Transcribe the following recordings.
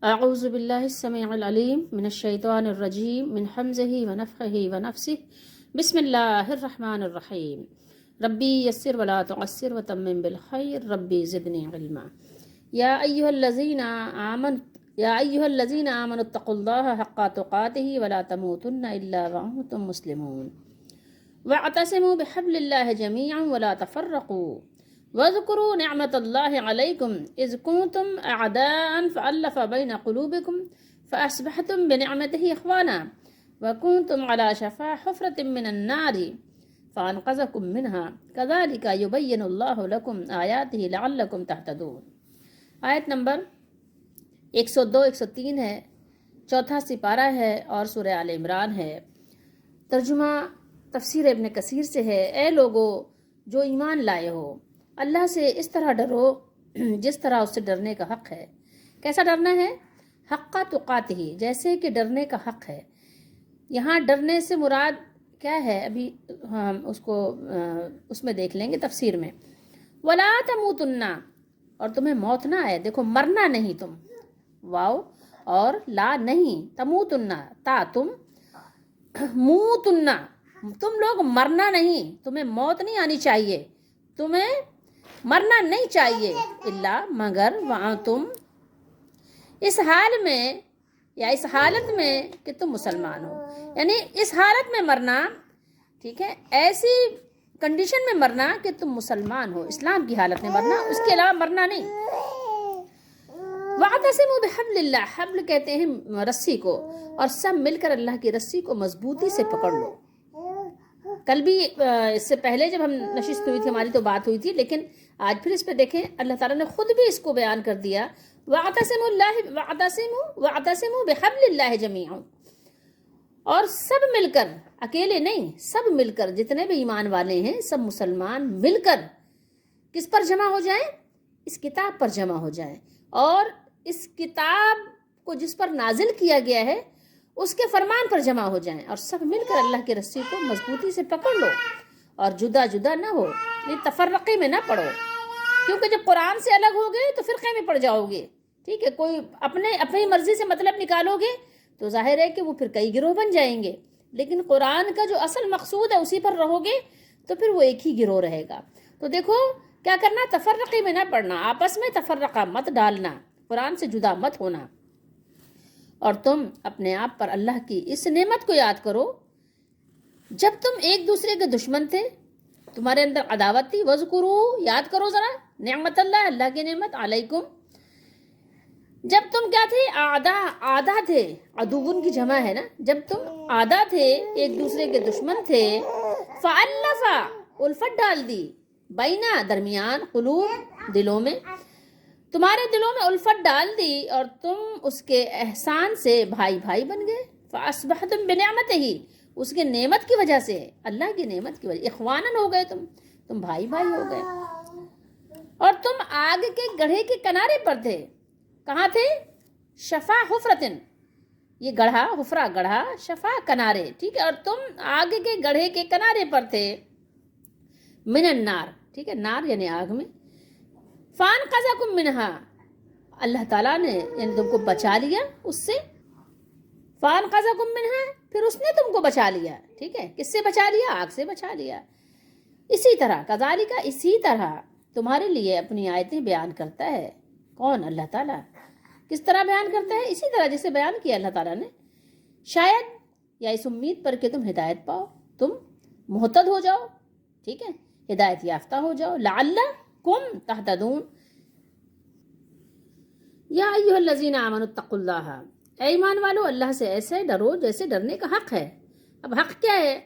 اعوذ باللہ السمیع العلیم من الشیطان الرجیم من حمزہ ونفخہ ونفسہ بسم اللہ الرحمن الرحیم ربی یسر ولا تعسر وتمم بالخیر ربی زدنی علما یا ایھا الذین آمنوا اتقوا اللہ حق تقاتہ ولا تموتن الا وانتم مسلمون واعتصموا بحبل اللہ جميعا ولا تفرقوا واذكروا نعمة الله عليكم إذ كنتم أعداء فألف بين قلوبكم فأصبحتم بنعمته إخوانا وكنتم على شفا حفرة من النار فأنقذكم منها كذلك يبين الله لكم آياته لعلكم تهتدون۔ آیت نمبر 102-103 ہے، چوتھا سپارہ ہے اور سورہ آل عمران ہے۔ ترجمہ تفسیر ابن کثیر سے ہے۔ اے لوگو جو ایمان لائے ہو، اللہ سے اس طرح ڈرو جس طرح اس سے ڈرنے کا حق ہے۔ کیسا ڈرنا ہے؟ حق تقاتہ، جیسے کہ ڈرنے کا حق ہے۔ یہاں ڈرنے سے مراد کیا ہے ابھی ہم اس میں دیکھ لیں گے تفسیر میں۔ ولا تموتن، اور تمہیں موت نہ آئے۔ دیکھو مرنا نہیں تم، واو اور لا نہیں، تموتن تا تم، موتن تم لوگ مرنا نہیں، تمہیں موت نہیں آنی چاہیے، تمہیں مرنا نہیں چاہیے، اللہ مگر وہاں تم اس حال میں یا اس حالت میں کہ تم مسلمان ہو، یعنی اس حالت میں مرنا، ٹھیک ہے، ایسی کنڈیشن میں مرنا کہ تم مسلمان ہو، اسلام کی حالت میں مرنا، اس کے علاوہ مرنا نہیں۔ وَاعْتَصِمُوا بِحَبْلِ اللَّهِ، حبل کہتے ہیں رسی کو، اور سب مل کر اللہ کی رسی کو مضبوطی سے پکڑ لو۔ کل بھی اس سے پہلے جب ہم نشست ہوئی تھی ہماری تو بات ہوئی تھی، لیکن آج پھر اس پہ دیکھیں اللہ تعالیٰ نے خود بھی اس کو بیان کر دیا۔ وَاعْتَصِمُوا بِحَبْلِ اللَّهِ جَمِيعًا، اور سب مل کر، اکیلے نہیں، سب مل کر، جتنے بھی ایمان والے ہیں سب مسلمان مل کر کس پر جمع ہو جائیں؟ اس کتاب پر جمع ہو جائیں، اور اس کتاب کو جس پر نازل کیا گیا ہے اس کے فرمان پر جمع ہو جائیں، اور سب مل کر اللہ کی رسی کو مضبوطی سے پکڑ لو، اور جدا جدا نہ ہو، یہ تفرقے میں نہ پڑو، کیونکہ جب قرآن سے الگ ہوگے تو فرقے میں پڑ جاؤ گے، ٹھیک ہے، کوئی اپنی مرضی سے مطلب نکالو گے تو ظاہر ہے کہ وہ پھر کئی گروہ بن جائیں گے، لیکن قرآن کا جو اصل مقصود ہے اسی پر رہو گے تو پھر وہ ایک ہی گروہ رہے گا۔ تو دیکھو کیا کرنا، تفرقے میں نہ پڑنا، آپس میں تفرقہ مت ڈالنا، قرآن سے جدا مت ہونا، اور تم اپنے آپ پر اللہ کی اس نعمت کو یاد کرو جب تم ایک دوسرے کے دشمن تھے، تمہارے اندر عداوت تھی، وذکروا، یاد کرو ذرا نعمت اللہ کی نعمت علیکم، جب تم کیا تھے، آدھا تھے، عدوون کی جمع ہے نا، جب تم آدھا تھے، ایک دوسرے کے دشمن تھے، فَأَلَّفَ، الفت ڈال دی، بینا درمیان، قلوب دلوں میں، تمہارے دلوں میں الفت ڈال دی، اور تم اس کے احسان سے بھائی بھائی بن گئے، فَأَصْبَحْتُمْ بِنِعْمَتِهِ، اس کے نعمت کی وجہ سے، اللہ کی نعمت کی وجہ، اخواناً ہو گئے، تم بھائی بھائی ہو گئے، اور تم آگ کے گڑھے کے کنارے پر تھے، کہاں تھے؟ شفا حفرتن، یہ گڑھا، حفرہ گڑھا، شفا کنارے، ٹھیک ہے، اور تم آگ کے گڑھے کے کنارے پر تھے، من النار، ٹھیک ہے، نار یعنی آگ میں، فَأَنْقَذَكُم مِّنْهَا، اللہ تعالیٰ نے یعنی تم کو بچا لیا اس سے، فَأَنْقَذَكُم مِّنْهَا، پھر اس نے تم کو بچا لیا، ٹھیک ہے، کس سے بچا لیا؟ آگ سے بچا لیا۔ اسی طرح کذالک، اسی طرح تمہارے لیے اپنی آیتیں بیان کرتا ہے، کون؟ اللہ تعالیٰ۔ کس طرح بیان کرتا ہے؟ اسی طرح جیسے بیان کیا اللہ تعالیٰ نے، شاید یا اس امید پر کہ تم ہدایت پاؤ، تم مہتد ہو جاؤ، ٹھیک ہے، ہدایت یافتہ ہو جاؤ، لعلکم تہتدون۔ یا ایھا الذین آمنوا اتقوا اللہ، اے ایمان والو اللہ سے ایسے ڈرو جیسے ڈرنے کا حق ہے۔ اب حق کیا ہے؟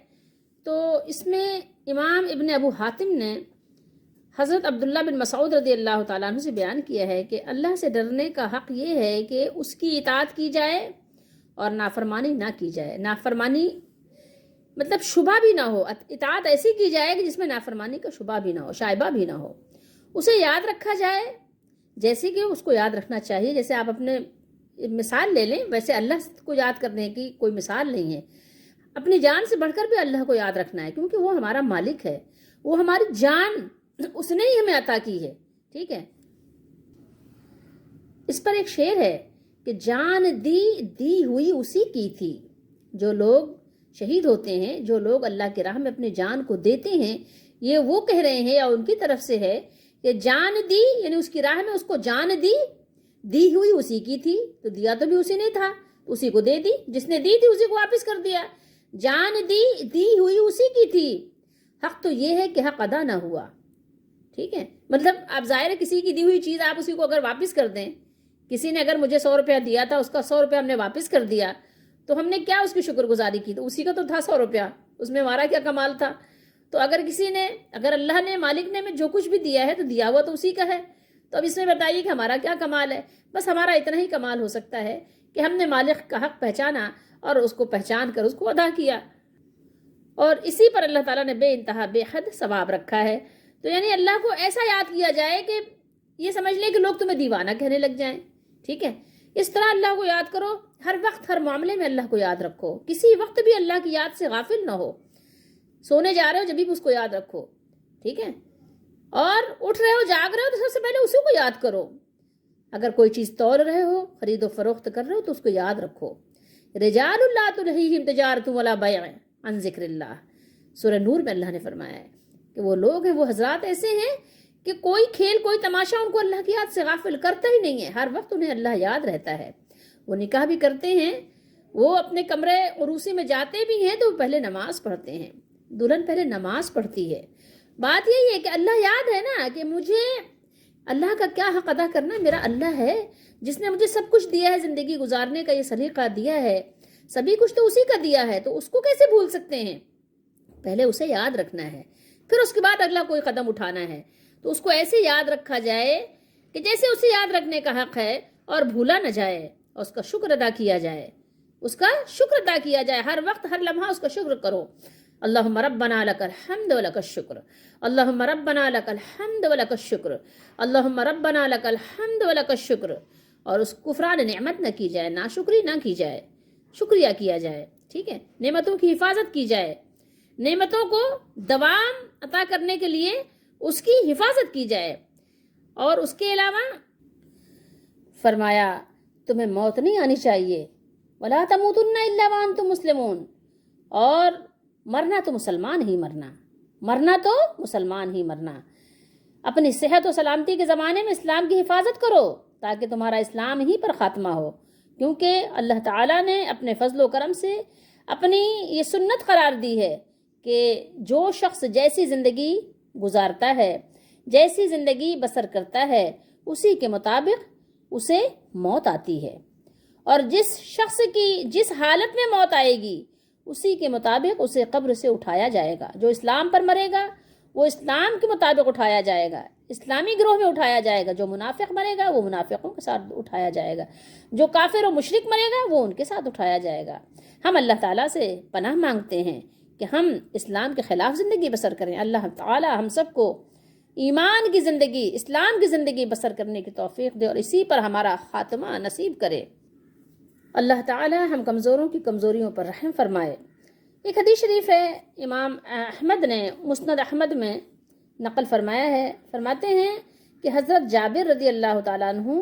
تو اس میں امام ابن ابو حاتم نے حضرت عبداللہ بن مسعود رضی اللہ تعالیٰ عنہ سے بیان کیا ہے کہ اللہ سے ڈرنے کا حق یہ ہے کہ اس کی اطاعت کی جائے اور نافرمانی نہ کی جائے، نافرمانی مطلب شبہ بھی نہ ہو، اطاعت ایسی کی جائے کہ جس میں نافرمانی کا شبہ بھی نہ ہو، شائبہ بھی نہ ہو، اسے یاد رکھا جائے جیسے کہ اس کو یاد رکھنا چاہیے، جیسے آپ اپنے مثال لے لیں، ویسے اللہ کو یاد کرنے کی کوئی مثال نہیں ہے، اپنی جان سے بڑھ کر بھی اللہ کو یاد رکھنا ہے، کیونکہ وہ ہمارا مالک ہے، وہ ہماری جان اس نے ہی ہمیں عطا کی ہے، ٹھیک ہے۔ اس پر ایک شعر ہے کہ جان دی ہوئی اسی کی تھی. جو لوگ شہید ہوتے ہیں، جو لوگ اللہ کی راہ میں اپنی جان کو دیتے ہیں، یہ وہ کہہ رہے ہیں یا ان کی طرف سے ہے کہ جان دی، یعنی اس کی راہ میں اس کو جان دی ہوئی اسی کی تھی. تو دیا تو بھی اسی نے تھا، اسی کو دے دی. جس نے دی تھی اسی کو واپس کر دیا. جان دی ہوئی اسی کی تھی. حق تو یہ ہے کہ حق ادا نہ ہوا. ٹھیک ہے، مطلب آپ ظاہر ہے کسی کی دی ہوئی چیز آپ اسی کو اگر واپس کر دیں، کسی نے اگر مجھے 100 روپیہ دیا تھا، اس کا 100 روپیہ ہم نے واپس کر دیا، تو ہم نے کیا اس کی شکر گزاری کی؟ تو اسی کا تو تھا 100 روپیہ، اس میں ہمارا کیا کمال تھا؟ تو اگر اللہ نے، مالک نے ہمیں جو کچھ بھی دیا ہے تو دیا ہوا تو اسی کا ہے. تو اب اس میں بتائیے کہ ہمارا کیا کمال ہے؟ بس ہمارا اتنا ہی کمال ہو سکتا ہے کہ ہم نے مالک کا حق پہچانا اور اس کو پہچان کر اس کو ادا کیا. اور اسی پر اللہ تعالیٰ نے بے انتہا بے حد ثواب رکھا ہے. تو یعنی اللہ کو ایسا یاد کیا جائے کہ یہ سمجھ لیں کہ لوگ تمہیں دیوانہ کہنے لگ جائیں. ٹھیک ہے، اس طرح اللہ کو یاد کرو. ہر وقت ہر معاملے میں اللہ کو یاد رکھو. کسی وقت بھی اللہ کی یاد سے غافل نہ ہو. سونے جا رہے ہو جب بھی اس کو یاد رکھو. ٹھیک ہے، اور اٹھ رہے ہو، جاگ رہے ہو، تو سب سے پہلے اسی کو یاد کرو. اگر کوئی چیز تول رہے ہو، خرید و فروخت کر رہے ہو، تو اس کو یاد رکھو. رجال لا تلہیہم تجارۃ ولا بیع عن ذکر اللہ. سورہ نور میں اللہ نے فرمایا ہے کہ وہ لوگ ہیں، وہ حضرات ایسے ہیں کہ کوئی کھیل، کوئی تماشا ان کو اللہ کی یاد سے غافل کرتا ہی نہیں ہے. ہر وقت انہیں اللہ یاد رہتا ہے. وہ نکاح بھی کرتے ہیں، وہ اپنے کمرے عروسی میں جاتے بھی ہیں تو وہ پہلے نماز پڑھتے ہیں. دلہن پہلے نماز پڑھتی ہے. بات یہی ہے کہ اللہ یاد ہے نا کہ مجھے اللہ کا کیا حق ادا کرنا ہے. میرا اللہ ہے جس نے مجھے سب کچھ دیا ہے، زندگی گزارنے کا یہ سلیقہ دیا ہے، سبھی کچھ تو اسی کا دیا ہے. تو اس کو کیسے بھول سکتے ہیں؟ پہلے اسے یاد رکھنا ہے، پھر اس کے بعد اگلا کوئی قدم اٹھانا ہے. تو اس کو ایسے یاد رکھا جائے کہ جیسے اسے یاد رکھنے کا حق ہے، اور بھولا نہ جائے، اور اس کا شکر ادا کیا جائے. اس کا شکر ادا کیا جائے. ہر وقت ہر لمحہ اس کا شکر کرو. اللہم ربنا لک الحمد ولک الشکر، اللہم ربنا لک الحمد ولک الشکر، اللہم ربنا لک الحمد ولک الشکر. اور اس کفران نعمت نہ کی جائے، ناشکری نہ کی جائے، شکریہ کیا جائے. ٹھیک ہے، نعمتوں کی حفاظت کی جائے. نعمتوں کو دوام عطا کرنے کے لیے اس کی حفاظت کی جائے. اور اس کے علاوہ فرمایا تمہیں موت نہیں آنی چاہیے. وَلَا تَمُوتُنَّ إِلَّا وَأَنْتُمْ مُسْلِمُونَ. اور مرنا تو مسلمان ہی مرنا، مرنا تو مسلمان ہی مرنا. اپنی صحت و سلامتی کے زمانے میں اسلام کی حفاظت کرو تاکہ تمہارا اسلام ہی پر خاتمہ ہو. کیونکہ اللہ تعالیٰ نے اپنے فضل و کرم سے اپنی یہ سنت قرار دی ہے کہ جو شخص جیسی زندگی گزارتا ہے، جیسی زندگی بسر کرتا ہے، اسی کے مطابق اسے موت آتی ہے. اور جس شخص کی جس حالت میں موت آئے گی اسی کے مطابق اسے قبر سے اٹھایا جائے گا. جو اسلام پر مرے گا وہ اسلام کے مطابق اٹھایا جائے گا، اسلامی گروہ میں اٹھایا جائے گا. جو منافق مرے گا وہ منافقوں کے ساتھ اٹھایا جائے گا. جو کافر و مشرک مرے گا وہ ان کے ساتھ اٹھایا جائے گا. ہم اللہ تعالیٰ سے پناہ مانگتے ہیں کہ ہم اسلام کے خلاف زندگی بسر کریں. اللہ تعالیٰ ہم سب کو ایمان کی زندگی، اسلام کی زندگی بسر کرنے کی توفیق دے اور اسی پر ہمارا خاتمہ نصیب کرے. اللہ تعالیٰ ہم کمزوروں کی کمزوریوں پر رحم فرمائے. ایک حدیث شریف ہے، امام احمد نے مسند احمد میں نقل فرمایا ہے. فرماتے ہیں کہ حضرت جابر رضی اللہ تعالیٰ عنہ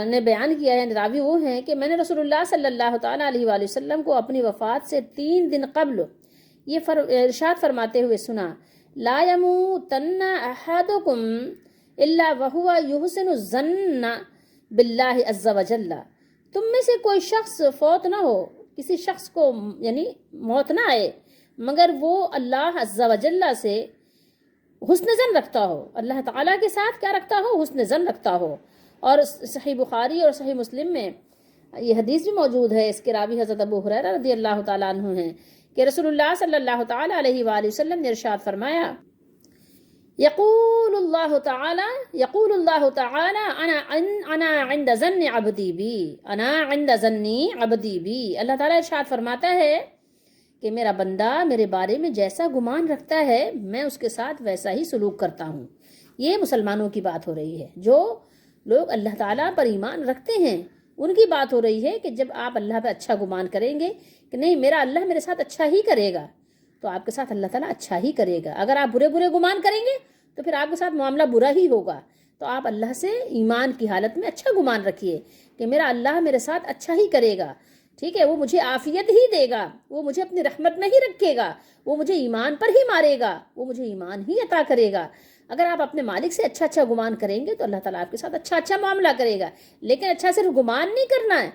نے بیان کیا ہے، راوی وہ ہیں کہ میں نے رسول اللہ صلی اللہ تعالیٰ علیہ وآلہ وسلم کو اپنی وفات سے 3 دن قبل یہ ارشاد فرماتے ہوئے سنا: لا يموتن احدکم الا وهو يحسن الظن باللہ عز وجل. تم میں سے کوئی شخص فوت نہ ہو، کسی شخص کو یعنی موت نہ آئے مگر وہ اللہ عز وجل سے حسن ظن رکھتا ہو، اللہ تعالیٰ کے ساتھ کیا رکھتا ہو؟ حسن ظن رکھتا ہو. اور صحیح بخاری اور صحیح مسلم میں یہ حدیث بھی موجود ہے. اس کے راوی حضرت ابو ہریرہ رضی اللہ تعالیٰ عنہ ہیں کہ رسول اللہ صلی اللہ تعالیٰ علیہ وآلہ وسلم نے ارشاد فرمایا: یقول اللہ تعالی انا عند ظن عبدی بی، انا عند ظنی عبدی بی. اللہ تعالیٰ ارشاد فرماتا ہے کہ میرا بندہ میرے بارے میں جیسا گمان رکھتا ہے میں اس کے ساتھ ویسا ہی سلوک کرتا ہوں. یہ مسلمانوں کی بات ہو رہی ہے، جو لوگ اللہ تعالیٰ پر ایمان رکھتے ہیں ان کی بات ہو رہی ہے کہ جب آپ اللہ پہ اچھا گمان کریں گے کہ نہیں میرا اللہ میرے ساتھ اچھا ہی کرے گا، تو آپ کے ساتھ اللہ تعالیٰ اچھا ہی کرے گا. اگر آپ برے گمان کریں گے تو پھر آپ کے ساتھ معاملہ برا ہی ہوگا. تو آپ اللہ سے ایمان کی حالت میں اچھا گمان رکھیے کہ میرا اللہ میرے ساتھ اچھا ہی کرے گا، ٹھیک ہے، وہ مجھے عافیت ہی دے گا، وہ مجھے اپنی رحمت میں ہی رکھے گا، وہ مجھے ایمان پر ہی مارے گا، وہ مجھے ایمان ہی عطا کرے گا۔ اگر آپ اپنے مالک سے اچھا گمان کریں گے تو اللہ تعالیٰ آپ کے ساتھ اچھا معاملہ کرے گا۔ لیکن اچھا صرف گمان نہیں کرنا ہے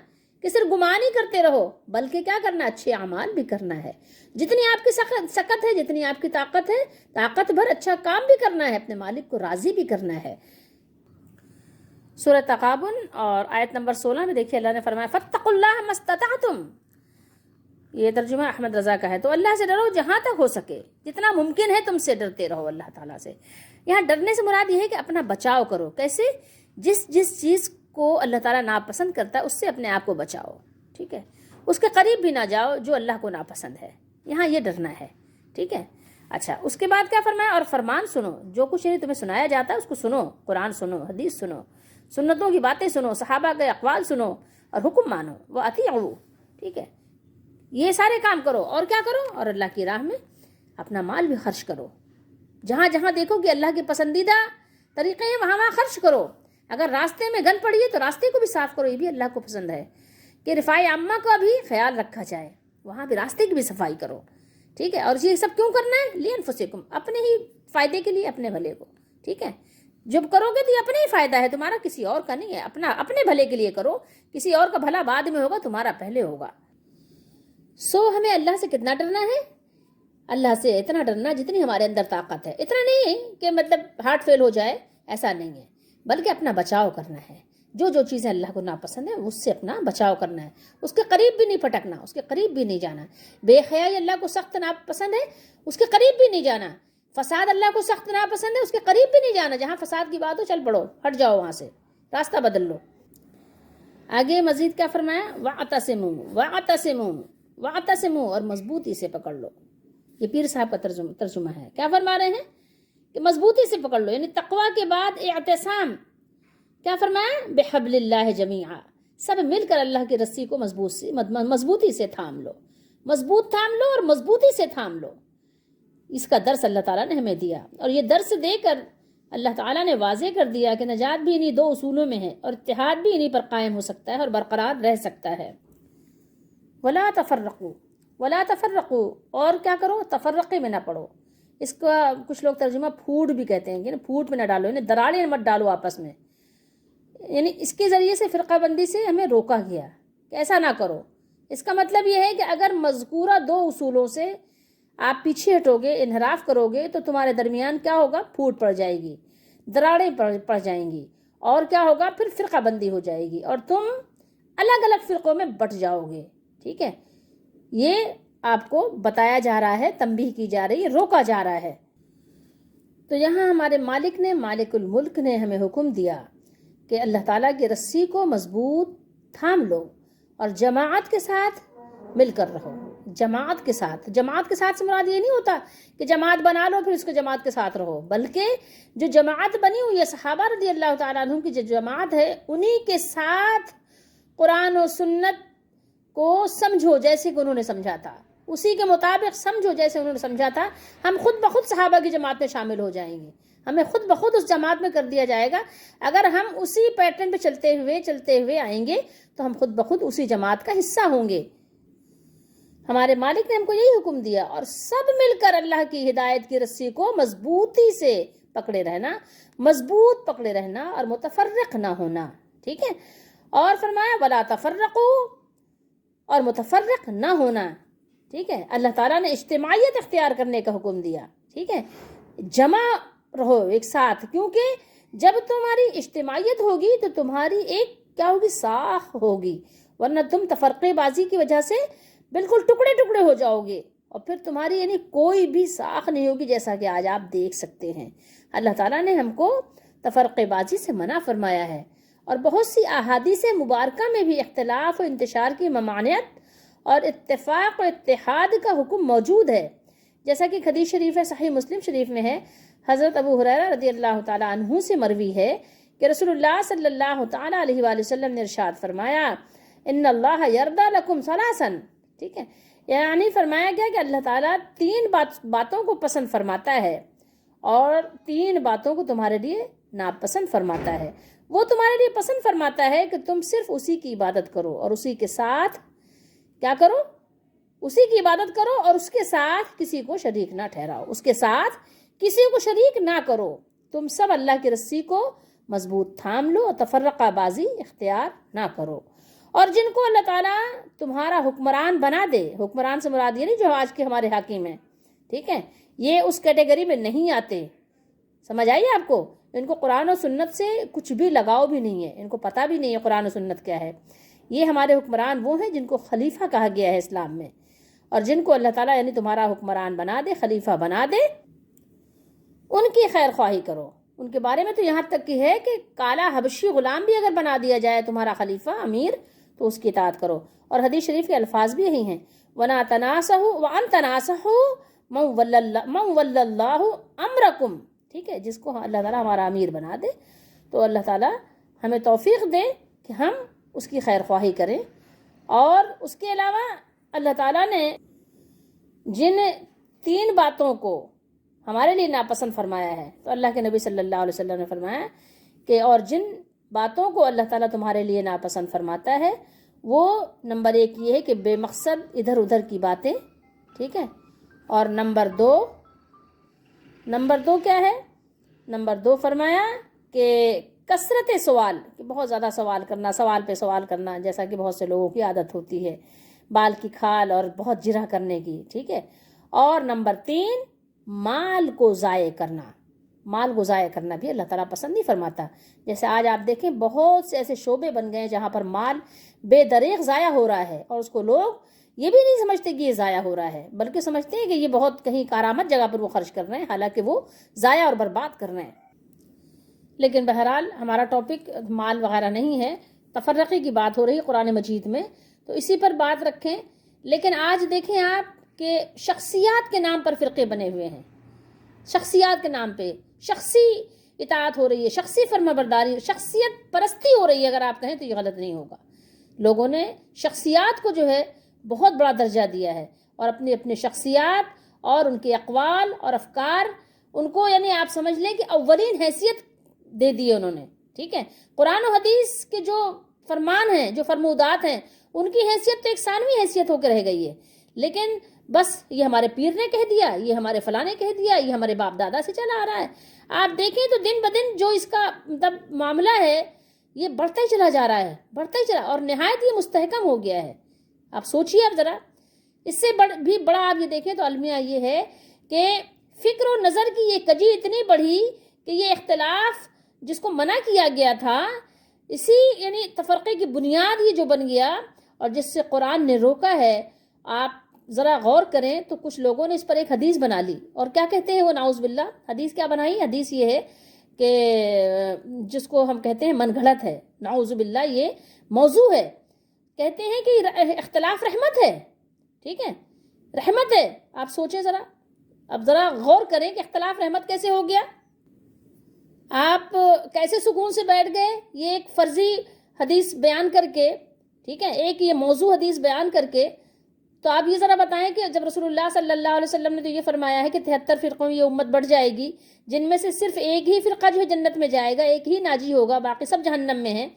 کہ صرف گمان ہی کرتے رہو، بلکہ کیا کرنا ہے، اچھے اعمال بھی کرنا ہے۔ جتنی آپ کی سکت ہے، جتنی آپ کی طاقت ہے، طاقت بھر اچھا کام بھی کرنا ہے، اپنے مالک کو راضی بھی کرنا ہے۔ سورہ تغابن اور آیت نمبر 16 میں دیکھیے اللہ نے فرمایا فاتقوا اللہ ما استطعتم، یہ ترجمہ احمد رضا کا ہے، تو اللہ سے ڈرو جہاں تک ہو سکے، جتنا ممکن ہے تم سے ڈرتے رہو اللہ تعالیٰ سے۔ یہاں ڈرنے سے مراد یہ ہے کہ اپنا بچاؤ کرو، کیسے، جس چیز کو اللہ تعالیٰ ناپسند کرتا ہے اس سے اپنے آپ کو بچاؤ، ٹھیک ہے، اس کے قریب بھی نہ جاؤ جو اللہ کو ناپسند ہے، یہاں یہ ڈرنا ہے، ٹھیک ہے۔ اچھا، اس کے بعد کیا فرمایا، اور فرمان سنو، جو کچھ تمہیں سنایا جاتا ہے اس کو سنو، قرآن سنو، حدیث سنو، سنتوں کی باتیں سنو، صحابہ کے اقوال سنو اور حکم مانو، وَأَطِیعُوا، ٹھیک ہے، یہ سارے کام کرو، اور کیا کرو، اور اللہ کی راہ میں اپنا مال بھی خرچ کرو، جہاں جہاں دیکھو کہ اللہ کے پسندیدہ طریقے ہیں وہاں وہاں خرچ کرو۔ اگر راستے میں گند پڑی ہے تو راستے کو بھی صاف کرو، یہ بھی اللہ کو پسند ہے کہ رفاع عامہ کا بھی خیال رکھا جائے، وہاں بھی راستے کی بھی صفائی کرو، ٹھیک ہے۔ اور یہ سب کیوں کرنا ہے، لِأَنفُسِکُم، اپنے ہی فائدے کے لیے، اپنے بھلے کو، ٹھیک ہے، جب کرو گے تو یہ اپنے ہی فائدہ ہے، تمہارا کسی اور کا نہیں ہے، اپنے بھلے کے لیے کرو، کسی اور کا بھلا بعد میں ہوگا، تمہارا پہلے ہوگا۔ ہمیں اللہ سے کتنا ڈرنا ہے، اللہ سے اتنا ڈرنا جتنی ہمارے اندر طاقت ہے، اتنا نہیں ہے کہ مطلب ہارٹ فیل ہو جائے، ایسا نہیں ہے، بلکہ اپنا بچاؤ کرنا ہے، جو چیزیں اللہ کو ناپسند ہے اس سے اپنا بچاؤ کرنا ہے، اس کے قریب بھی نہیں پھٹکنا، اس کے قریب بھی نہیں جانا۔ بے حیائی اللہ کو سخت ناپسند ہے، اس کے قریب بھی نہیں جانا۔ فساد اللہ کو سخت ناپسند ہے، اس کے قریب بھی نہیں جانا، جہاں فساد کی بات ہو چل پڑو، ہٹ جاؤ وہاں سے، راستہ بدل لو۔ آگے مزید کیا فرمایا، وَاعْتَصِمُوا، اور مضبوطی سے پکڑ لو، یہ پیر صاحب کا ترجمہ ہے۔ کیا فرما رہے ہیں کہ مضبوطی سے پکڑ لو، یعنی تقویٰ کے بعد اعتصام، کیا فرمایا، بحبل اللہ جمیعا، سب مل کر اللہ کی رسی کو مضبوطی سے تھام لو، مضبوط تھام لو اور مضبوطی سے تھام لو۔ اس کا درس اللہ تعالیٰ نے ہمیں دیا، اور یہ درس دے کر اللہ تعالیٰ نے واضح کر دیا کہ نجات بھی انہی دو اصولوں میں ہے، اور اتحاد بھی انہی پر قائم ہو سکتا ہے اور برقرار رہ سکتا ہے۔ ولا تفرقوا، اور کیا کرو، تفرقے میں نہ پڑو، اس کا کچھ لوگ ترجمہ پھوٹ بھی کہتے ہیں کہ پھوٹ میں نہ ڈالو، یعنی دراڑیں مت ڈالو آپس میں، یعنی اس کے ذریعے سے فرقہ بندی سے ہمیں روکا گیا کہ ایسا نہ کرو۔ اس کا مطلب یہ ہے کہ اگر مذکورہ دو اصولوں سے آپ پیچھے ہٹو گے، انحراف کرو گے، تو تمہارے درمیان کیا ہوگا، پھوٹ پڑ جائے گی، دراڑیں پڑ جائیں گی، اور کیا ہوگا، پھر فرقہ بندی ہو جائے گی اور تم الگ الگ فرقوں میں بٹ جاؤ گے، ٹھیک ہے۔ یہ آپ کو بتایا جا رہا ہے، تنبیہ کی جا رہی ہے، روکا جا رہا ہے۔ تو یہاں ہمارے مالک نے، مالک الملک نے ہمیں حکم دیا کہ اللہ تعالیٰ کی رسی کو مضبوط تھام لو اور جماعت کے ساتھ مل کر رہو، جماعت کے ساتھ سے مراد یہ نہیں ہوتا کہ جماعت بنا لو پھر اس کے جماعت کے ساتھ رہو، بلکہ جو جماعت بنی ہوئی ہے صحابہ رضی اللہ تعالیٰ عنہم کی جو جماعت ہے، انہی کے ساتھ قرآن و سنت کو سمجھو جیسے کہ انہوں نے سمجھا تھا، اسی کے مطابق سمجھو جیسے انہوں نے سمجھا تھا۔ ہم خود بخود صحابہ کی جماعت میں شامل ہو جائیں گے، ہمیں خود بخود اس جماعت میں کر دیا جائے گا۔ اگر ہم اسی پیٹرن پہ چلتے ہوئے آئیں گے تو ہم خود بخود اسی جماعت کا حصہ ہوں گے۔ ہمارے مالک نے ہم کو یہی حکم دیا، اور سب مل کر اللہ کی ہدایت کی رسی کو مضبوطی سے پکڑے رہنا، مضبوط پکڑے رہنا اور متفرق نہ ہونا، ٹھیک ہے۔ اور فرمایا ولا تفرقوا، اور متفرق نہ ہونا، ٹھیک ہے۔ اللہ تعالیٰ نے اجتماعیت اختیار کرنے کا حکم دیا، ٹھیک ہے، جمع رہو ایک ساتھ، کیونکہ جب تمہاری اجتماعیت ہوگی تو تمہاری ایک کیا ہوگی، ساخ ہوگی، ورنہ تم تفرقے بازی کی وجہ سے بالکل ٹکڑے ٹکڑے ہو جاؤ گے، اور پھر تمہاری یعنی کوئی بھی ساخ نہیں ہوگی، جیسا کہ آج آپ دیکھ سکتے ہیں۔ اللہ تعالیٰ نے ہم کو تفرقے بازی سے منع فرمایا ہے، اور بہت سی احادیث مبارکہ میں بھی اختلاف و انتشار کی ممانعت اور اتفاق و اتحاد کا حکم موجود ہے، جیسا کہ حدیث شریف ہے، صحیح مسلم شریف میں ہے، حضرت ابو ہریرہ رضی اللہ تعالیٰ عنہ سے مروی ہے کہ رسول اللہ صلی اللہ تعالیٰ علیہ وآلہ وسلم نے ارشاد فرمایا، ان اللہ یرضی لکم ثلاثا، ٹھیک ہے، یعنی فرمایا گیا کہ اللہ تعالیٰ 3 باتوں کو پسند فرماتا ہے، اور 3 باتوں کو تمہارے لیے ناپسند فرماتا ہے۔ وہ تمہارے لیے پسند فرماتا ہے کہ تم صرف اسی کی عبادت کرو اور اسی کے ساتھ کیا کرو؟ اسی کی عبادت کرو اور اس کے ساتھ کسی کو شریک نہ ٹھہراؤ، اس کے ساتھ کسی کو شریک نہ کرو۔ تم سب اللہ کی رسی کو مضبوط تھام لو اور تفرقہ بازی اختیار نہ کرو۔ اور جن کو اللہ تعالیٰ تمہارا حکمران بنا دے، حکمران سے مراد یہ نہیں جو آج کے ہمارے حاکم ہیں، ٹھیک ہے، یہ اس کیٹیگری میں نہیں آتے، سمجھ آئیے آپ کو؟ ان کو قرآن و سنت سے کچھ بھی لگاؤ بھی نہیں ہے، ان کو پتہ بھی نہیں ہے قرآن و سنت کیا ہے۔ یہ ہمارے حکمران وہ ہیں جن کو خلیفہ کہا گیا ہے اسلام میں، اور جن کو اللہ تعالیٰ یعنی تمہارا حکمران بنا دے، خلیفہ بنا دے، ان کی خیر خواہی کرو۔ ان کے بارے میں تو یہاں تک کہ ہے کہ کالا حبشی غلام بھی اگر بنا دیا جائے تمہارا خلیفہ، امیر، تو اس کی اطاعت کرو۔ اور حدیث شریف کے الفاظ بھی یہی ہیں، وَنَا تَنَاسَحُوا وَأَن تَنَاسَحُوا مَن وَلَّى اللَّهُ أَمْرَكُمْ، ٹھیک ہے، جس کو اللہ تعالیٰ ہمارا امیر بنا دے تو اللہ تعالیٰ ہمیں توفیق دے کہ ہم اس کی خیر خواہی کریں۔ اور اس کے علاوہ اللہ تعالیٰ نے جن 3 باتوں کو ہمارے لیے ناپسند فرمایا ہے، تو اللہ کے نبی صلی اللہ علیہ وسلم نے فرمایا کہ اور جن باتوں کو اللہ تعالیٰ تمہارے لیے ناپسند فرماتا ہے وہ نمبر 1 یہ ہے کہ بے مقصد ادھر ادھر کی باتیں، ٹھیک ہے، اور نمبر 2 کیا ہے؟ نمبر 2 فرمایا کہ کثرت سوال، کہ بہت زیادہ سوال کرنا، سوال پہ سوال کرنا، جیسا کہ بہت سے لوگوں کی عادت ہوتی ہے، بال کی کھال اور بہت جرح کرنے کی، ٹھیک ہے۔ اور نمبر 3 مال کو ضائع کرنا، مال کو ضائع کرنا بھی اللہ تعالیٰ پسند نہیں فرماتا۔ جیسے آج آپ دیکھیں بہت سے ایسے شعبے بن گئے ہیں جہاں پر مال بے دریغ ضائع ہو رہا ہے، اور اس کو لوگ یہ بھی نہیں سمجھتے کہ یہ ضائع ہو رہا ہے، بلکہ سمجھتے ہیں کہ یہ بہت کہیں کارآمد جگہ پر وہ خرچ کر رہے ہیں، حالانکہ وہ ضائع اور برباد کر رہے ہیں۔ لیکن بہرحال ہمارا ٹاپک مال وغیرہ نہیں ہے، تفرقے کی بات ہو رہی ہے قرآن مجید میں، تو اسی پر بات رکھیں۔ لیکن آج دیکھیں آپ کہ شخصیات کے نام پر فرقے بنے ہوئے ہیں، شخصیات کے نام پہ شخصی اطاعت ہو رہی ہے، شخصی فرما برداری، شخصیت پرستی ہو رہی ہے، اگر آپ کہیں تو یہ غلط نہیں ہوگا۔ لوگوں نے شخصیات کو جو ہے بہت بڑا درجہ دیا ہے، اور اپنی اپنی شخصیات اور ان کے اقوال اور افکار ان کو یعنی آپ سمجھ لیں کہ اولین حیثیت دے دی ہے انہوں نے، ٹھیک ہے۔ قرآن و حدیث کے جو فرمان ہیں، جو فرمودات ہیں، ان کی حیثیت تو ایک ثانوی حیثیت ہو کے رہ گئی ہے، لیکن بس یہ ہمارے پیر نے کہہ دیا، یہ ہمارے فلاں نے کہہ دیا، یہ ہمارے باپ دادا سے چلا آ رہا ہے۔ آپ دیکھیں تو دن بدن جو اس کا مطلب معاملہ ہے یہ بڑھتا ہی چلا جا رہا ہے، بڑھتا ہی چلا، اور نہایت یہ مستحکم ہو گیا ہے۔ آپ سوچئے اب ذرا، اس سے بھی بڑا آپ یہ دیکھیں تو المیہ یہ ہے کہ فکر و نظر کی یہ کجی اتنی بڑھی کہ یہ اختلاف جس کو منع کیا گیا تھا، اسی یعنی تفرقے کی بنیاد یہ جو بن گیا اور جس سے قرآن نے روکا ہے۔ آپ ذرا غور کریں تو کچھ لوگوں نے اس پر ایک حدیث بنا لی، اور کیا کہتے ہیں وہ، نعوذ باللہ، حدیث کیا بنائی؟ حدیث یہ ہے کہ جس کو ہم کہتے ہیں من گھڑت ہے، نعوذ باللہ یہ موضوع ہے، کہتے ہیں کہ اختلاف رحمت ہے، ٹھیک ہے، رحمت ہے۔ آپ سوچیں ذرا، اب ذرا غور کریں کہ اختلاف رحمت کیسے ہو گیا؟ آپ کیسے سکون سے بیٹھ گئے یہ ایک فرضی حدیث بیان کر کے، ٹھیک ہے، ایک یہ موضوع حدیث بیان کر کے، تو آپ یہ ذرا بتائیں کہ جب رسول اللہ صلی اللہ علیہ وسلم نے تو یہ فرمایا ہے کہ 73 فرقوں میں یہ امت بڑھ جائے گی، جن میں سے صرف ایک ہی فرقہ جو ہے جنت میں جائے گا، ایک ہی ناجی ہوگا، باقی سب جہنم میں ہیں،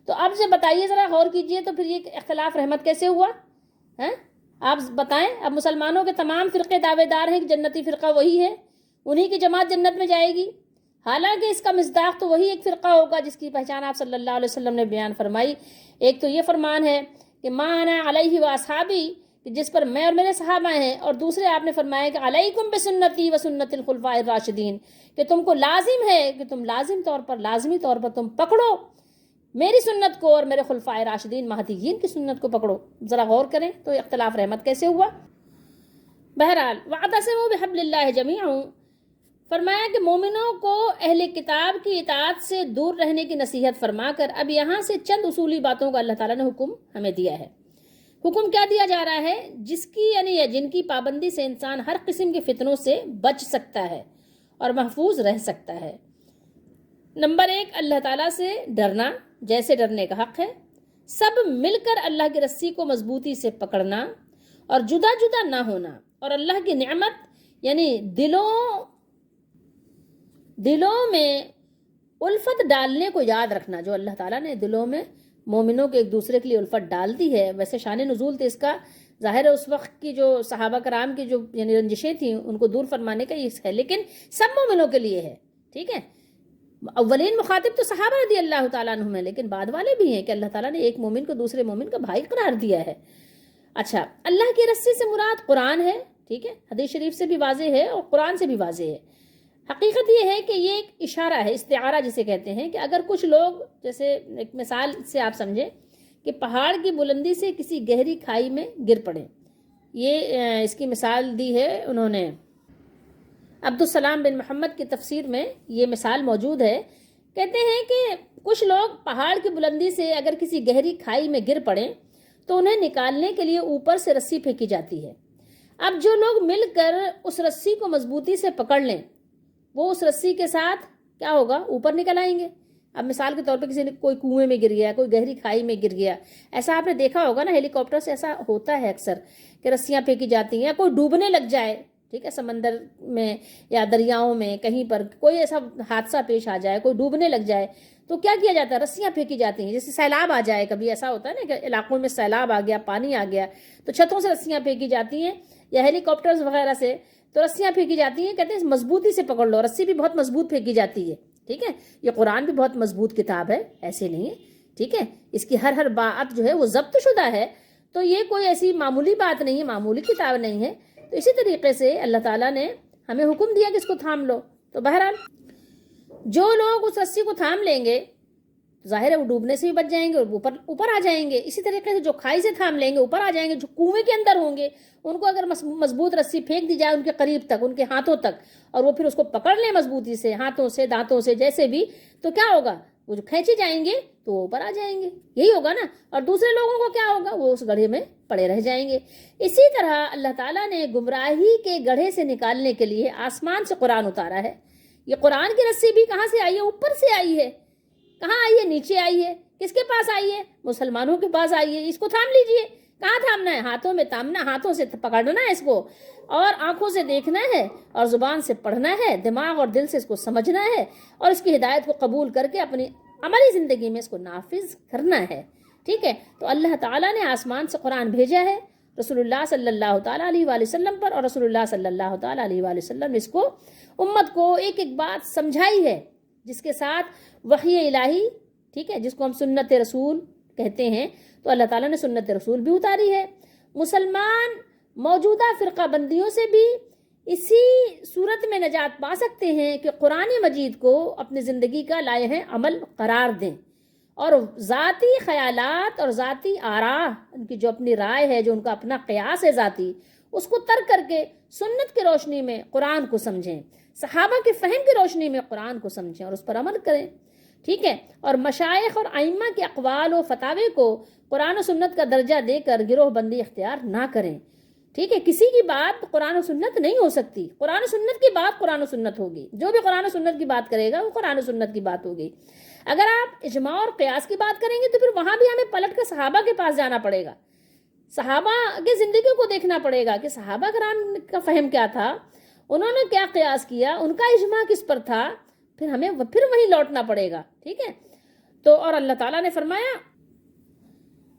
تو اب سے بتائیے ذرا غور کیجئے، تو پھر یہ اختلاف رحمت کیسے ہوا؟ آپ بتائیں، اب مسلمانوں کے تمام فرقے دعوے دار ہیں کہ جنتی فرقہ وہی ہے، انہی کی جماعت جنت میں جائے گی، حالانکہ اس کا مصداق تو وہی ایک فرقہ ہوگا جس کی پہچان آپ صلی اللہ علیہ وسلم نے بیان فرمائی۔ ایک تو یہ فرمان ہے کہ ما انا علیہ و اصحابی، کہ جس پر میں اور میرے صحابہ ہیں، اور دوسرے آپ نے فرمایا کہ علیکم بسنتی و سنت الخلفاء الراشدین، کہ تم کو لازم ہے کہ تم لازمی طور پر تم پکڑو میری سنت کو اور میرے خلفاء راشدین مہدیین کی سنت کو پکڑو۔ ذرا غور کریں تو اختلاف رحمت کیسے ہوا؟ بہرحال واعتصموا بحبل اللہ جمیعا، فرمایا کہ مومنوں کو اہل کتاب کی اطاعت سے دور رہنے کی نصیحت فرما کر اب یہاں سے چند اصولی باتوں کا اللہ تعالیٰ نے حکم ہمیں دیا ہے۔ حکم کیا دیا جا رہا ہے؟ جس کی یعنی جن کی پابندی سے انسان ہر قسم کے فتنوں سے بچ سکتا ہے اور محفوظ رہ سکتا ہے۔ نمبر 1، اللہ تعالیٰ سے ڈرنا جیسے ڈرنے کا حق ہے، سب مل کر اللہ کی رسی کو مضبوطی سے پکڑنا اور جدا جدا نہ ہونا، اور اللہ کی نعمت یعنی دلوں میں الفت ڈالنے کو یاد رکھنا، جو اللہ تعالیٰ نے دلوں میں مومنوں کے ایک دوسرے کے لیے الفت ڈال دی ہے. ویسے شان نزول تھے اس کا، ظاہر ہے اس وقت کی جو صحابہ کرام کی جو یعنی رنجشیں تھیں ان کو دور فرمانے کا یہ ہے، لیکن سب مومنوں کے لیے ہے. ٹھیک ہے، اولین مخاطب تو صحابہ رضی اللہ تعالیٰ عنہم ہیں، لیکن بعد والے بھی ہیں کہ اللہ تعالیٰ نے ایک مومن کو دوسرے مومن کا بھائی قرار دیا ہے. اچھا، اللہ کی رسی سے مراد قرآن ہے. ٹھیک ہے، حدیث شریف سے بھی واضح ہے اور قرآن سے بھی واضح ہے. حقیقت یہ ہے کہ یہ ایک اشارہ ہے، استعارہ جسے کہتے ہیں، کہ اگر کچھ لوگ، جیسے ایک مثال سے آپ سمجھیں کہ پہاڑ کی بلندی سے کسی گہری کھائی میں گر پڑیں. یہ اس کی مثال دی ہے انہوں نے، عبدالسلام بن محمد کی تفسیر میں یہ مثال موجود ہے. کہتے ہیں کہ کچھ لوگ پہاڑ کی بلندی سے اگر کسی گہری کھائی میں گر پڑیں تو انہیں نکالنے کے لیے اوپر سے رسی پھینکی جاتی ہے. اب جو لوگ مل کر اس رسی کو مضبوطی سے پکڑ لیں وہ اس رسی کے ساتھ کیا ہوگا، اوپر نکل آئیں گے. اب مثال کے طور پہ کسی نے کوئی کنویں میں گر گیا، کوئی گہری کھائی میں گر گیا، ایسا آپ نے دیکھا ہوگا نا، ہیلی کاپٹر سے ایسا ہوتا ہے اکثر کہ رسیاں پھینکی جاتی ہیں، یا کوئی ڈوبنے لگ جائے، ٹھیک ہے، سمندر میں یا دریاؤں میں کہیں پر کوئی ایسا حادثہ پیش آ جائے، کوئی ڈوبنے لگ جائے تو کیا کیا جاتا ہے، رسیاں پھینکی جاتی ہیں. جیسے سیلاب آ جائے، کبھی ایسا ہوتا ہے نا کہ علاقوں میں سیلاب آ گیا، پانی آ گیا تو چھتوں سے رسیاں پھینکی جاتی ہیں، یا ہیلی کاپٹرز وغیرہ سے تو رسیاں پھینکی جاتی ہیں. کہتے ہیں مضبوطی سے پکڑ لو، رسی بھی بہت مضبوط پھینکی جاتی ہے. ٹھیک ہے، یہ قرآن بھی بہت مضبوط کتاب ہے، ایسے نہیں ہے. ٹھیک ہے، اس کی ہر بات جو ہے وہ ضبط شدہ ہے، تو یہ کوئی ایسی معمولی بات نہیں ہے، معمولی کتاب نہیں ہے. تو اسی طریقے سے اللہ تعالیٰ نے ہمیں حکم دیا کہ اس کو تھام لو. تو بہرحال جو لوگ اس رسی کو تھام لیں گے ظاہر ہے وہ ڈوبنے سے بھی بچ جائیں گے اور اوپر آ جائیں گے. اسی طریقے سے جو کھائی سے تھام لیں گے اوپر آ جائیں گے. جو کنویں کے اندر ہوں گے ان کو اگر مضبوط رسی پھینک دی جائے ان کے قریب تک، ان کے ہاتھوں تک، اور وہ پھر اس کو پکڑ لیں مضبوطی سے، ہاتھوں سے، دانتوں سے، جیسے بھی، تو کیا ہوگا، وہ جو کھینچے جائیں گے تو وہ اوپر آ جائیں گے. یہی ہوگا نا. اور دوسرے لوگوں کو کیا ہوگا، وہ اس گڑھے میں پڑے رہ جائیں گے. اسی طرح اللہ تعالیٰ نے گمراہی کے گڑھے سے نکالنے کے لیے آسمان سے قرآن اتارا ہے. یہ قرآن کی رسی بھی کہاں سے آئی ہے، اوپر سے آئی ہے. کہاں آئی ہے، نیچے آئی ہے. کس کے پاس آئی ہے، مسلمانوں کے پاس آئی ہے. اس کو تھام لیجئے. کہاں تھامنا ہے، ہاتھوں میں تھامنا، ہاتھوں سے پکڑنا ہے اس کو، اور آنکھوں سے دیکھنا ہے، اور زبان سے پڑھنا ہے، دماغ اور دل سے اس کو سمجھنا ہے، اور اس کی ہدایت کو قبول کر کے اپنی عملی زندگی میں اس کو نافذ کرنا ہے. ٹھیک ہے، تو اللہ تعالیٰ نے آسمان سے قرآن بھیجا ہے رسول اللہ صلی اللہ تعالیٰ علیہ وآلہ وسلم پر، اور رسول اللہ صلی اللہ تعالیٰ علیہ وآلہ وسلم نے اس کو امت کو ایک ایک بات سمجھائی ہے، جس کے ساتھ وحی الہی، ٹھیک ہے، جس کو ہم سنت رسول کہتے ہیں، تو اللہ تعالیٰ نے سنت رسول بھی اتاری ہے. مسلمان موجودہ فرقہ بندیوں سے بھی اسی صورت میں نجات پا سکتے ہیں کہ قرآن مجید کو اپنی زندگی کا لائحہ عمل قرار دیں، اور ذاتی خیالات اور ذاتی آراء، ان کی جو اپنی رائے ہے، جو ان کا اپنا قیاس ہے ذاتی، اس کو ترک کر کے سنت کی روشنی میں قرآن کو سمجھیں، صحابہ کے فہم کی روشنی میں قرآن کو سمجھیں اور اس پر عمل کریں. ٹھیک ہے، اور مشائخ اور ائمہ کے اقوال و فتاوے کو قرآن و سنت کا درجہ دے کر گروہ بندی اختیار نہ کریں. ٹھیک ہے، کسی کی بات قرآن و سنت نہیں ہو سکتی. قرآن و سنت کی بات قرآن و سنت ہوگی. جو بھی قرآن و سنت کی بات کرے گا وہ قرآن و سنت کی بات ہوگی. اگر آپ اجماع اور قیاس کی بات کریں گے تو پھر وہاں بھی ہمیں پلٹ کر صحابہ کے پاس جانا پڑے گا، صحابہ کی زندگی کو دیکھنا پڑے گا کہ صحابہ کرام کا فہم کیا تھا، انہوں نے کیا قیاس کیا، ان کا اجماع کس پر تھا، پھر ہمیں وہیں لوٹنا پڑے گا. ٹھیک ہے، تو اور اللہ تعالیٰ نے فرمایا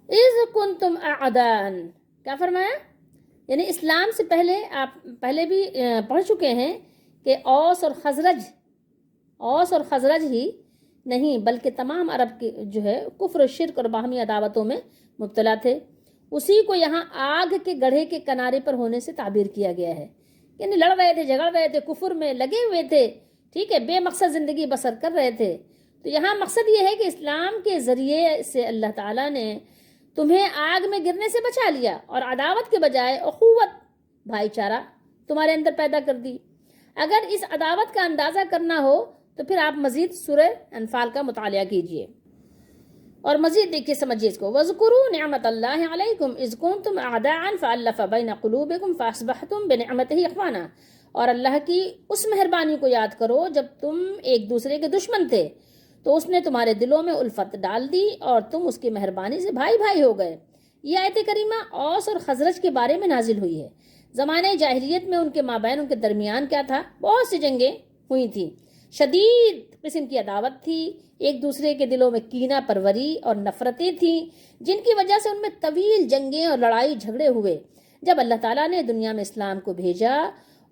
اذ کنتم اعداء، کیا فرمایا، یعنی اسلام سے پہلے آپ پہلے بھی پڑھ چکے ہیں کہ اوس اور خزرج ہی نہیں بلکہ تمام عرب کے جو ہے کفر، شرک اور باہمی عداوتوں میں مبتلا تھے. اسی کو یہاں آگ کے گڑھے کے کنارے پر ہونے سے تعبیر کیا گیا ہے، یعنی لڑ رہے تھے، جھگڑ رہے تھے، کفر میں لگے ہوئے تھے. ٹھیک ہے، بے مقصد زندگی بسر کر رہے تھے. تو یہاں مقصد یہ ہے کہ اسلام کے ذریعے سے اللہ تعالیٰ نے تمہیں آگ میں گرنے سے بچا لیا، اور عداوت کے بجائے اخوت، بھائی چارہ تمہارے اندر پیدا کر دی. اگر اس عداوت کا اندازہ کرنا ہو تو پھر آپ مزید سورہ انفال کا مطالعہ کیجئے اور مزید دیکھیے، سمجھیے اس کو. وَاذْكُرُوا نِعْمَةَ اللَّهِ عَلَيْكُمْ إِذْ كُنْتُمْ أَعْدَاءً فَأَلَّفَ بَيْنَ قُلُوبِكُمْ فَأَصْبَحْتُمْ بِنِعْمَتِهِ إِخْوَانًا. اور اللہ کی اس مہربانی کو یاد کرو جب تم ایک دوسرے کے دشمن تھے تو اس نے تمہارے دلوں میں الفت ڈال دی اور تم اس کی مہربانی سے بھائی بھائی ہو گئے. یہ آیت کریمہ اوس اور خزرج کے بارے میں نازل ہوئی ہے. زمانے جاہلیت میں ان کے مابین، ان کے درمیان کیا تھا، بہت سی جنگیں ہوئی تھیں. شدید قسم کی عداوت تھی، ایک دوسرے کے دلوں میں کینہ پروری اور نفرتیں تھیں، جن کی وجہ سے ان میں طویل جنگیں اور لڑائی جھگڑے ہوئے۔ جب اللہ تعالیٰ نے دنیا میں اسلام کو بھیجا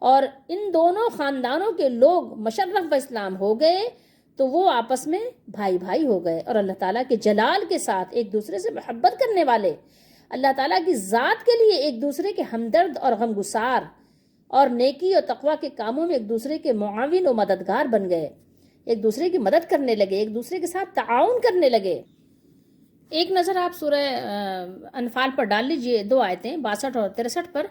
اور ان دونوں خاندانوں کے لوگ مشرف و اسلام ہو گئے تو وہ آپس میں بھائی بھائی ہو گئے، اور اللہ تعالیٰ کے جلال کے ساتھ ایک دوسرے سے محبت کرنے والے، اللہ تعالیٰ کی ذات کے لیے ایک دوسرے کے ہمدرد اور غمگسار، اور نیکی اور تقوی کے کاموں میں ایک دوسرے کے معاون و مددگار بن گئے، ایک دوسرے کی مدد کرنے لگے، ایک دوسرے کے ساتھ تعاون کرنے لگے۔ ایک نظر آپ سورہ انفال پر ڈال لیجئے، 2 آیتیں 62 اور 63 پر،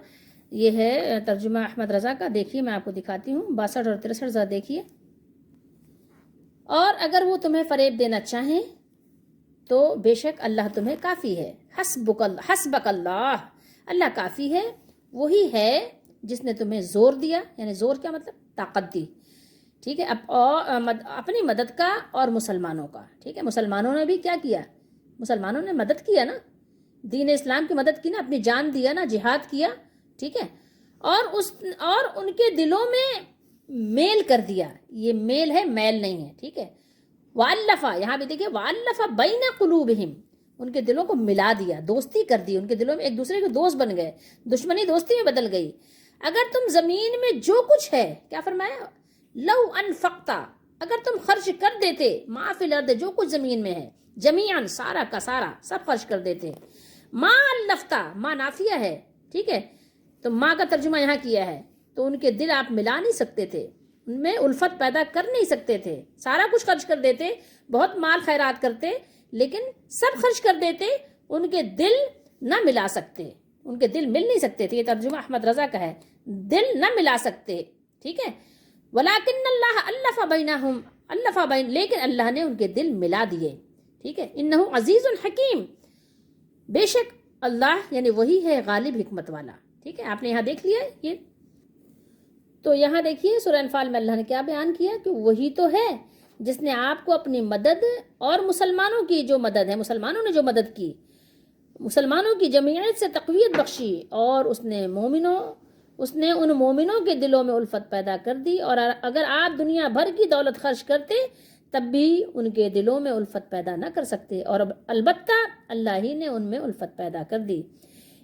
یہ ہے ترجمہ احمد رضا کا، دیکھیے میں آپ کو دکھاتی ہوں، 62 اور 63 ذرا دیکھیے۔ اور اگر وہ تمہیں فریب دینا چاہیں تو بے شک اللہ تمہیں کافی ہے، حسبک اللہ، اللہ کافی ہے، وہی ہے جس نے تمہیں زور دیا، یعنی زور کیا مطلب؟ طاقت دی، ٹھیک ہے، اپنی مدد کا اور مسلمانوں کا، ٹھیک ہے، مسلمانوں نے بھی کیا کیا؟ مسلمانوں نے مدد کیا نا، دین اسلام کی مدد کی نا، اپنی جان دیا نا، جہاد کیا، ٹھیک ہے، اور ان کے دلوں میں میل کر دیا، یہ میل ہے، میل نہیں ہے، ٹھیک ہے، وَأَلَّفَ، یہاں بھی دیکھیں وَأَلَّفَ بَيْنَ قُلُوبِهِمْ، ان کے دلوں کو ملا دیا، دوستی کر دی، ان کے دلوں میں ایک دوسرے کے دوست بن گئے، دشمنی دوستی میں بدل گئی۔ اگر تم زمین میں جو کچھ ہے، کیا فرمایا؟ لو انفقتا، اگر تم خرچ کر دیتے، ما فی الارض، جو کچھ زمین میں ہے، جمیعاً، سارا کا سارا، سب خرچ کر دیتے، ما الفتا، ما نافیہ ہے، ٹھیک ہے، تو ما کا ترجمہ یہاں کیا ہے، تو ان کے دل آپ ملا نہیں سکتے تھے، ان میں الفت پیدا کر نہیں سکتے تھے، سارا کچھ خرچ کر دیتے، بہت مال خیرات کرتے، لیکن سب خرچ کر دیتے، ان کے دل نہ ملا سکتے، ان کے دل مل نہیں سکتے تھے، یہ ترجمہ احمد رضا کا ہے، دل نہ ملا سکتے، ٹھیک ہے، ولیکن اللہ الف بین، لیکن اللہ نے ان کے دل ملا دیے، ٹھیک ہے، انہ عزیز حکیم، بے شک اللہ یعنی وہی ہے غالب حکمت والا، ٹھیک ہے، آپ نے یہاں دیکھ لیا یہ، تو یہاں دیکھیے سورہ انفال میں اللہ نے کیا بیان کیا کہ وہی تو ہے جس نے آپ کو اپنی مدد اور مسلمانوں کی جو مدد ہے، مسلمانوں نے جو مدد کی، مسلمانوں کی جمعیت سے تقویت بخشی، اور اس نے ان مومنوں کے دلوں میں الفت پیدا کر دی، اور اگر آپ دنیا بھر کی دولت خرچ کرتے تب بھی ان کے دلوں میں الفت پیدا نہ کر سکتے، اور البتہ اللہ ہی نے ان میں الفت پیدا کر دی۔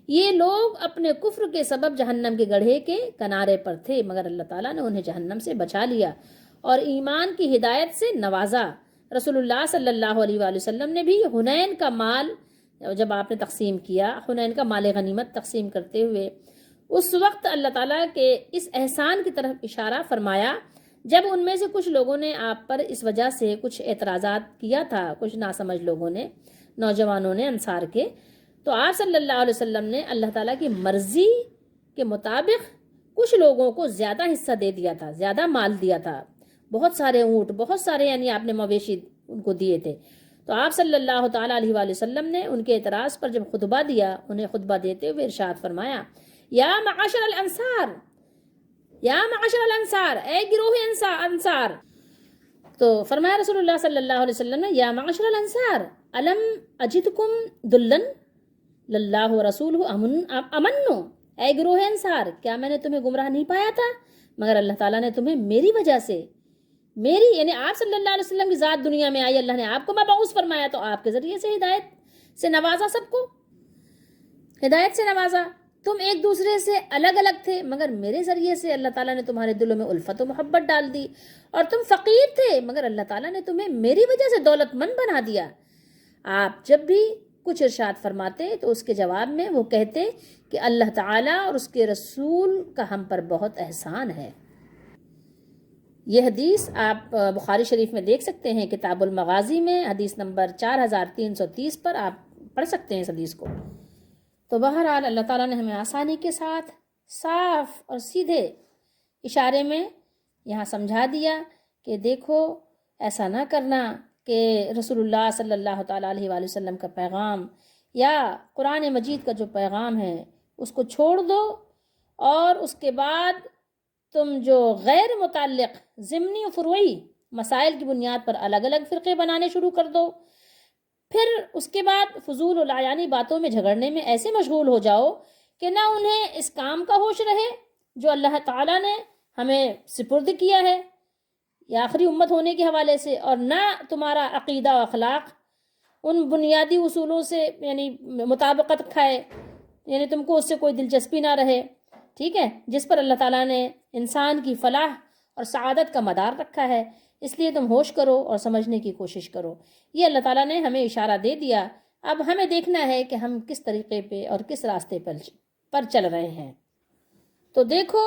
یہ لوگ اپنے کفر کے سبب جہنم کے گڑھے کے کنارے پر تھے، مگر اللہ تعالیٰ نے انہیں جہنم سے بچا لیا اور ایمان کی ہدایت سے نوازا۔ رسول اللہ صلی اللہ علیہ وآلہ وسلم نے بھی حنین کا مال جب آپ نے تقسیم کیا، حنین کا مال غنیمت تقسیم کرتے ہوئے، اس وقت اللہ تعالیٰ کے اس احسان کی طرف اشارہ فرمایا جب ان میں سے کچھ لوگوں نے آپ پر اس وجہ سے کچھ اعتراضات کیا تھا، کچھ ناسمجھ لوگوں نے، نوجوانوں نے انصار کے، تو آپ صلی اللہ علیہ وسلم نے اللہ تعالیٰ کی مرضی کے مطابق کچھ لوگوں کو زیادہ حصہ دے دیا تھا، زیادہ مال دیا تھا، بہت سارے اونٹ، بہت سارے یعنی آپ نے مویشی ان کو دیے تھے، تو آپ صلی اللہ تعالیٰ علیہ وآلہ وسلم نے ان کے اعتراض پر جب خطبہ دیا، انہیں خطبہ دیتے ہوئے ارشاد فرمایا، یا معاشر الانصار، یا معاشر الانصار، اے گروہ انصار، تو فرمایا رسول اللہ صلی اللہ علیہ وسلم نے، یا معاشر الانصار الم اجدکم دلن للہ رسولہ امنو، اے گروہ انصار، کیا میں نے تمہیں گمراہ نہیں پایا تھا، مگر اللہ تعالیٰ نے تمہیں میری وجہ سے، میری یعنی آپ صلی اللہ علیہ وسلم کی ذات دنیا میں آئی، اللہ نے آپ کو مبعوث فرمایا تو آپ کے ذریعے سے ہدایت سے نوازا، سب کو ہدایت سے نوازا، تم ایک دوسرے سے الگ الگ تھے، مگر میرے ذریعے سے اللہ تعالیٰ نے تمہارے دلوں میں الفت و محبت ڈال دی، اور تم فقیر تھے مگر اللہ تعالیٰ نے تمہیں میری وجہ سے دولت مند بنا دیا۔ آپ جب بھی کچھ ارشاد فرماتے تو اس کے جواب میں وہ کہتے کہ اللہ تعالیٰ اور اس کے رسول کا ہم پر بہت احسان ہے۔ یہ حدیث آپ بخاری شریف میں دیکھ سکتے ہیں، کتاب المغازی میں حدیث نمبر 4330 پر آپ پڑھ سکتے ہیں اس حدیث کو۔ تو بہرحال اللہ تعالیٰ نے ہمیں آسانی کے ساتھ صاف اور سیدھے اشارے میں یہاں سمجھا دیا کہ دیکھو ایسا نہ کرنا کہ رسول اللہ صلی اللہ تعالیٰ علیہ وآلہ وسلم کا پیغام یا قرآن مجید کا جو پیغام ہے اس کو چھوڑ دو، اور اس کے بعد تم جو غیر متعلق ضمنی و فروعی مسائل کی بنیاد پر الگ الگ فرقے بنانے شروع کر دو، پھر اس کے بعد فضول و لایانی باتوں میں جھگڑنے میں ایسے مشغول ہو جاؤ کہ نہ انہیں اس کام کا ہوش رہے جو اللہ تعالیٰ نے ہمیں سپرد کیا ہے، یا آخری امت ہونے کے حوالے سے، اور نہ تمہارا عقیدہ و اخلاق ان بنیادی اصولوں سے یعنی مطابقت کھائے، یعنی تم کو اس سے کوئی دلچسپی نہ رہے، ٹھیک ہے، جس پر اللہ تعالیٰ نے انسان کی فلاح اور سعادت کا مدار رکھا ہے۔ اس لیے تم ہوش کرو اور سمجھنے کی کوشش کرو۔ یہ اللہ تعالیٰ نے ہمیں اشارہ دے دیا، اب ہمیں دیکھنا ہے کہ ہم کس طریقے پہ اور کس راستے پر چل رہے ہیں۔ تو دیکھو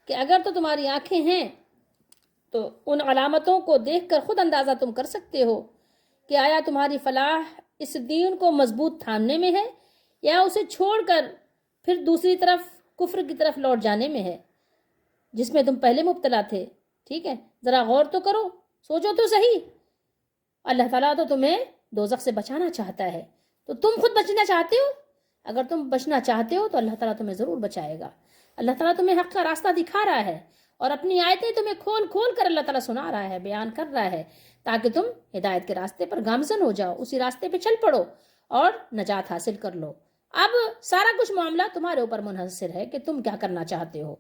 کہ اگر تو تمہاری آنکھیں ہیں تو ان علامتوں کو دیکھ کر خود اندازہ تم کر سکتے ہو کہ آیا تمہاری فلاح اس دین کو مضبوط تھامنے میں ہے یا اسے چھوڑ کر پھر دوسری طرف کفر کی طرف لوٹ جانے میں ہے جس میں تم پہلے مبتلا تھے۔ ٹھیک ہے، ذرا غور تو کرو، سوچو تو صحیح۔ اللہ تعالیٰ تو تمہیں دوزخ سے بچانا چاہتا ہے، تو تم خود بچنا چاہتے ہو؟ اگر تم بچنا چاہتے ہو تو اللہ تعالیٰ تمہیں ضرور بچائے گا۔ اللہ تعالیٰ تمہیں حق کا راستہ دکھا رہا ہے اور اپنی آیتیں تمہیں کھول کھول کر اللہ تعالیٰ سنا رہا ہے، بیان کر رہا ہے، تاکہ تم ہدایت کے راستے پر گامزن ہو جاؤ، اسی راستے پہ چل پڑو اور نجات حاصل کر لو۔ اب سارا کچھ معاملہ تمہارے اوپر منحصر ہے کہ تم کیا کرنا چاہتے ہو۔